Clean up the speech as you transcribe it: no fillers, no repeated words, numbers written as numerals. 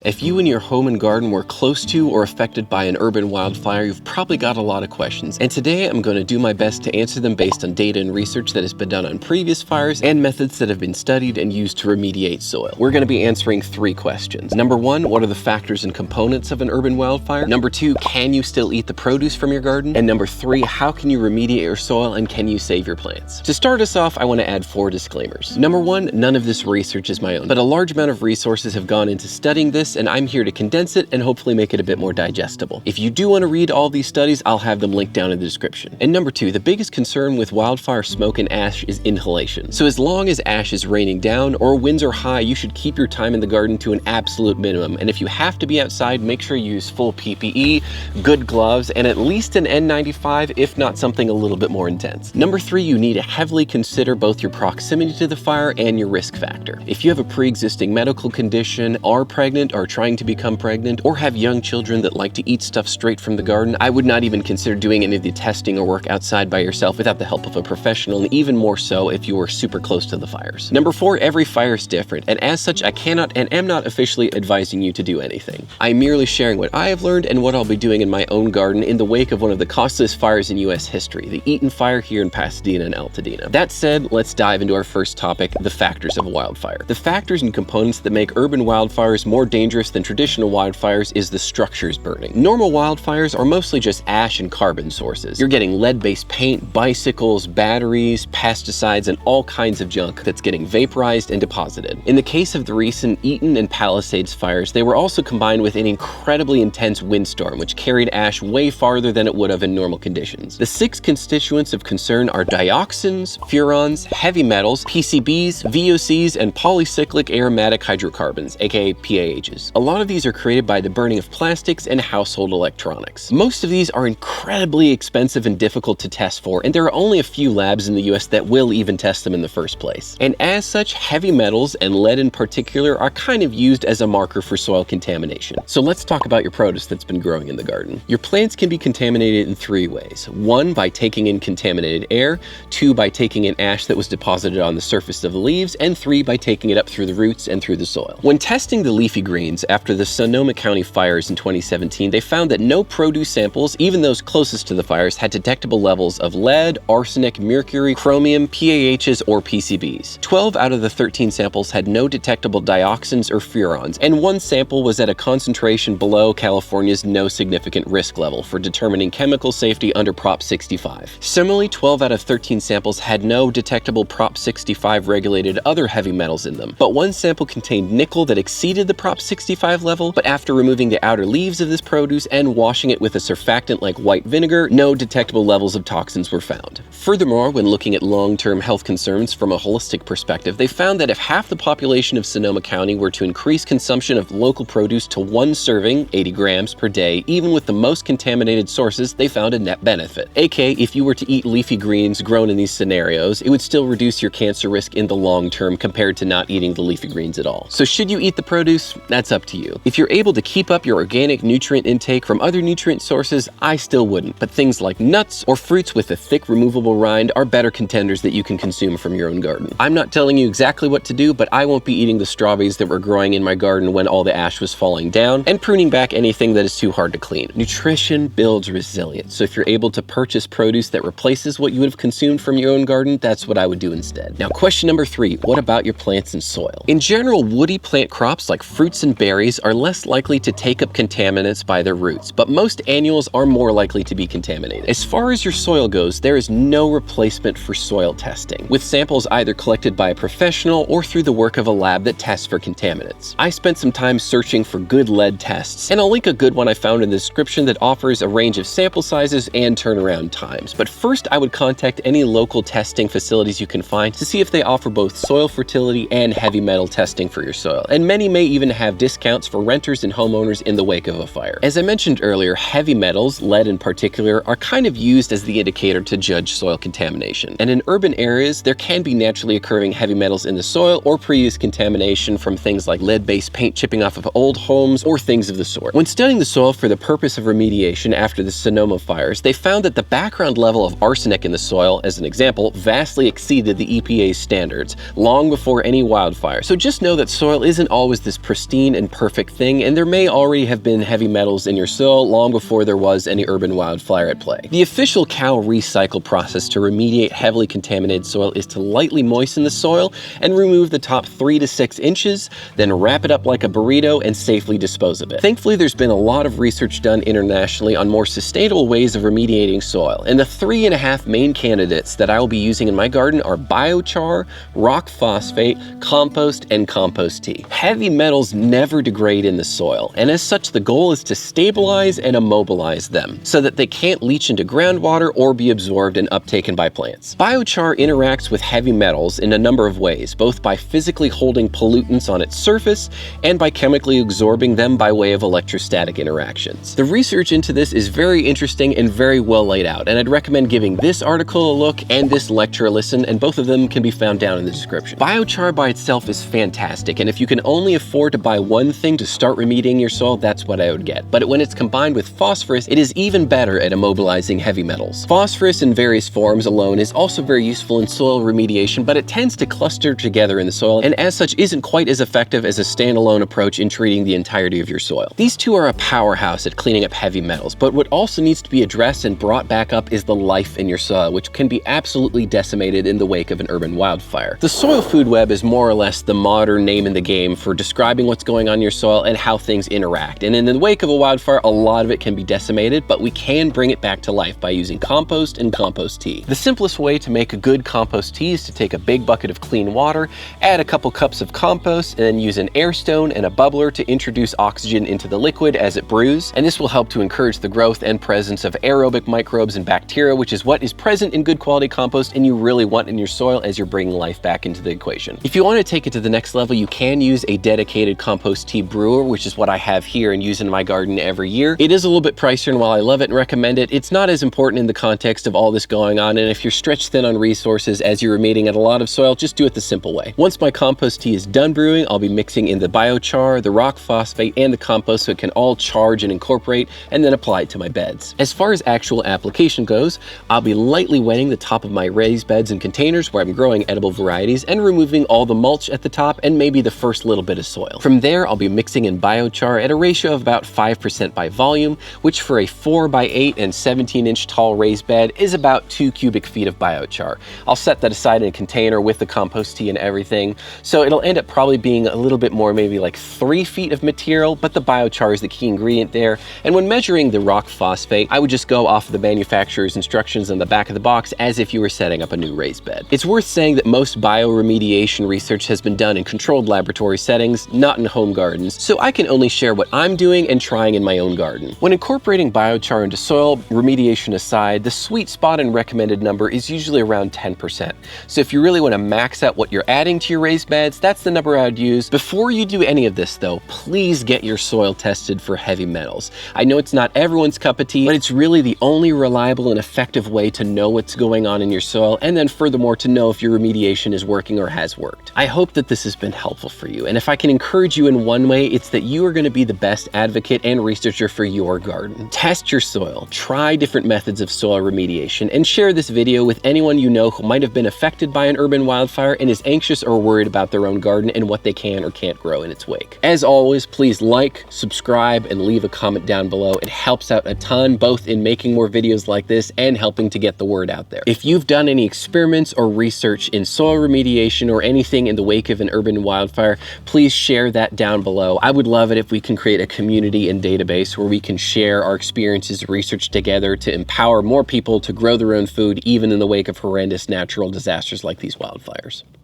If you and your home and garden were close to or affected by an urban wildfire, you've probably got a lot of questions. And today I'm going to do my best to answer them based on data and research that has been done on previous fires and methods that have been studied and used to remediate soil. We're going to be answering 3 questions. Number 1, what are the factors and components of an urban wildfire? Number 2, can you still eat the produce from your garden? And number 3, how can you remediate your soil and can you save your plants? To start us off, I want to add 4 disclaimers. Number 1, none of this research is my own, but a large amount of resources have gone into studying this, and I'm here to condense it and hopefully make it a bit more digestible. If you do want to read all these studies, I'll have them linked down in the description. And number 2, the biggest concern with wildfire smoke and ash is inhalation. So as long as ash is raining down or winds are high, you should keep your time in the garden to an absolute minimum. And if you have to be outside, make sure you use full PPE, good gloves, and at least an N95, if not something a little bit more intense. Number 3, you need to heavily consider both your proximity to the fire and your risk factor. If you have a pre-existing medical condition, are pregnant, or trying to become pregnant, or have young children that like to eat stuff straight from the garden, I would not even consider doing any of the testing or work outside by yourself without the help of a professional, and even more so if you are super close to the fires. Number 4, every fire is different, and as such, I cannot and am not officially advising you to do anything. I'm merely sharing what I have learned and what I'll be doing in my own garden in the wake of one of the costliest fires in US history, the Eaton Fire here in Pasadena and Altadena. That said, let's dive into our first topic, the factors of wildfire. The factors and components that make urban wildfires more dangerous than traditional wildfires is the structures burning. Normal wildfires are mostly just ash and carbon sources. You're getting lead-based paint, bicycles, batteries, pesticides, and all kinds of junk that's getting vaporized and deposited. In the case of the recent Eaton and Palisades fires, they were also combined with an incredibly intense windstorm, which carried ash way farther than it would have in normal conditions. The 6 constituents of concern are dioxins, furans, heavy metals, PCBs, VOCs, and polycyclic aromatic hydrocarbons, aka PAHs. A lot of these are created by the burning of plastics and household electronics. Most of these are incredibly expensive and difficult to test for, and there are only a few labs in the US that will even test them in the first place. And as such, heavy metals, and lead in particular, are kind of used as a marker for soil contamination. So let's talk about your produce that's been growing in the garden. Your plants can be contaminated in 3 ways. 1, by taking in contaminated air, 2, by taking in ash that was deposited on the surface of the leaves, and 3, by taking it up through the roots and through the soil. When testing the leafy greens after the Sonoma County fires in 2017, they found that no produce samples, even those closest to the fires, had detectable levels of lead, arsenic, mercury, chromium, PAHs, or PCBs. 12 out of the 13 samples had no detectable dioxins or furans, and 1 sample was at a concentration below California's no significant risk level for determining chemical safety under Prop 65. Similarly, 12 out of 13 samples had no detectable Prop 65 regulated other heavy metals in them, but 1 sample contained nickel that exceeded the Prop 65 level, but after removing the outer leaves of this produce and washing it with a surfactant like white vinegar, no detectable levels of toxins were found. Furthermore, when looking at long-term health concerns from a holistic perspective, they found that if half the population of Sonoma County were to increase consumption of local produce to 1 serving, 80 grams per day, even with the most contaminated sources, they found a net benefit. aka, if you were to eat leafy greens grown in these scenarios, it would still reduce your cancer risk in the long term compared to not eating the leafy greens at all. So should you eat the produce? That's up to you. If you're able to keep up your organic nutrient intake from other nutrient sources, I still wouldn't, but things like nuts or fruits with a thick removable rind are better contenders that you can consume from your own garden. I'm not telling you exactly what to do, but I won't be eating the strawberries that were growing in my garden when all the ash was falling down, and pruning back anything that is too hard to clean. Nutrition builds resilience, so if you're able to purchase produce that replaces what you would have consumed from your own garden, that's what I would do instead. Now, question number 3, what about your plants and soil? In general, woody plant crops like fruits and berries are less likely to take up contaminants by their roots, but most annuals are more likely to be contaminated. As far as your soil goes, there is no replacement for soil testing, with samples either collected by a professional or through the work of a lab that tests for contaminants. I spent some time searching for good lead tests, and I'll link a good one I found in the description that offers a range of sample sizes and turnaround times. But first, I would contact any local testing facilities you can find to see if they offer both soil fertility and heavy metal testing for your soil, and many may even have discounts for renters and homeowners in the wake of a fire. As I mentioned earlier, heavy metals, lead in particular, are kind of used as the indicator to judge soil contamination. And in urban areas, there can be naturally occurring heavy metals in the soil or previous contamination from things like lead-based paint chipping off of old homes or things of the sort. When studying the soil for the purpose of remediation after the Sonoma fires, they found that the background level of arsenic in the soil, as an example, vastly exceeded the EPA's standards long before any wildfire. So just know that soil isn't always this pristine clean and perfect thing, and there may already have been heavy metals in your soil long before there was any urban wildfire at play. The official cow recycle process to remediate heavily contaminated soil is to lightly moisten the soil and remove the top 3 to 6 inches, then wrap it up like a burrito and safely dispose of it. Thankfully, there's been a lot of research done internationally on more sustainable ways of remediating soil, and the 3.5 main candidates that I will be using in my garden are biochar, rock phosphate, compost, and compost tea. Heavy metals never degrade in the soil, and as such the goal is to stabilize and immobilize them so that they can't leach into groundwater or be absorbed and uptaken by plants. Biochar interacts with heavy metals in a number of ways, both by physically holding pollutants on its surface and by chemically absorbing them by way of electrostatic interactions. The research into this is very interesting and very well laid out, and I'd recommend giving this article a look and this lecture a listen, and both of them can be found down in the description. Biochar by itself is fantastic, and if you can only afford to buy one thing to start remediating your soil, that's what I would get. But when it's combined with phosphorus, it is even better at immobilizing heavy metals. Phosphorus in various forms alone is also very useful in soil remediation, but it tends to cluster together in the soil, and as such isn't quite as effective as a standalone approach in treating the entirety of your soil. These two are a powerhouse at cleaning up heavy metals, but what also needs to be addressed and brought back up is the life in your soil, which can be absolutely decimated in the wake of an urban wildfire. The soil food web is more or less the modern name in the game for describing what's going on in your soil and how things interact. And in the wake of a wildfire, a lot of it can be decimated, but we can bring it back to life by using compost and compost tea. The simplest way to make a good compost tea is to take a big bucket of clean water, add a couple cups of compost, and then use an air stone and a bubbler to introduce oxygen into the liquid as it brews. And this will help to encourage the growth and presence of aerobic microbes and bacteria, which is what is present in good quality compost and you really want in your soil as you're bringing life back into the equation. If you want to take it to the next level, you can use a dedicated compost tea brewer, which is what I have here and use in my garden every year. It is a little bit pricier, and while I love it and recommend it, it's not as important in the context of all this going on, and if you're stretched thin on resources as you're remediating at a lot of soil, just do it the simple way. Once my compost tea is done brewing, I'll be mixing in the biochar, the rock phosphate, and the compost so it can all charge and incorporate, and then apply it to my beds. As far as actual application goes, I'll be lightly wetting the top of my raised beds and containers where I'm growing edible varieties and removing all the mulch at the top and maybe the first little bit of soil. From there, I'll be mixing in biochar at a ratio of about 5% by volume, which for a 4x8 and 17-inch tall raised bed is about 2 cubic feet of biochar. I'll set that aside in a container with the compost tea and everything, so it'll end up probably being a little bit more, maybe like 3 feet of material, but the biochar is the key ingredient there. And when measuring the rock phosphate, I would just go off of the manufacturer's instructions on the back of the box as if you were setting up a new raised bed. It's worth saying that most bioremediation research has been done in controlled laboratory settings, not in home gardens, so I can only share what I'm doing and trying in my own garden. When incorporating biochar into soil, remediation aside, the sweet spot and recommended number is usually around 10%. So if you really want to max out what you're adding to your raised beds, that's the number I would use. Before you do any of this though, please get your soil tested for heavy metals. I know it's not everyone's cup of tea, but it's really the only reliable and effective way to know what's going on in your soil, and then furthermore to know if your remediation is working or has worked. I hope that this has been helpful for you, and if I can encourage you in one way, it's that you are going to be the best advocate and researcher for your garden. Test your soil, try different methods of soil remediation, and share this video with anyone you know who might have been affected by an urban wildfire and is anxious or worried about their own garden and what they can or can't grow in its wake. As always, please like, subscribe, and leave a comment down below. It helps out a ton, both in making more videos like this and helping to get the word out there. If you've done any experiments or research in soil remediation or anything in the wake of an urban wildfire, please share that down below. I would love it if we can create a community and database where we can share our experiences and research together to empower more people to grow their own food, even in the wake of horrendous natural disasters like these wildfires.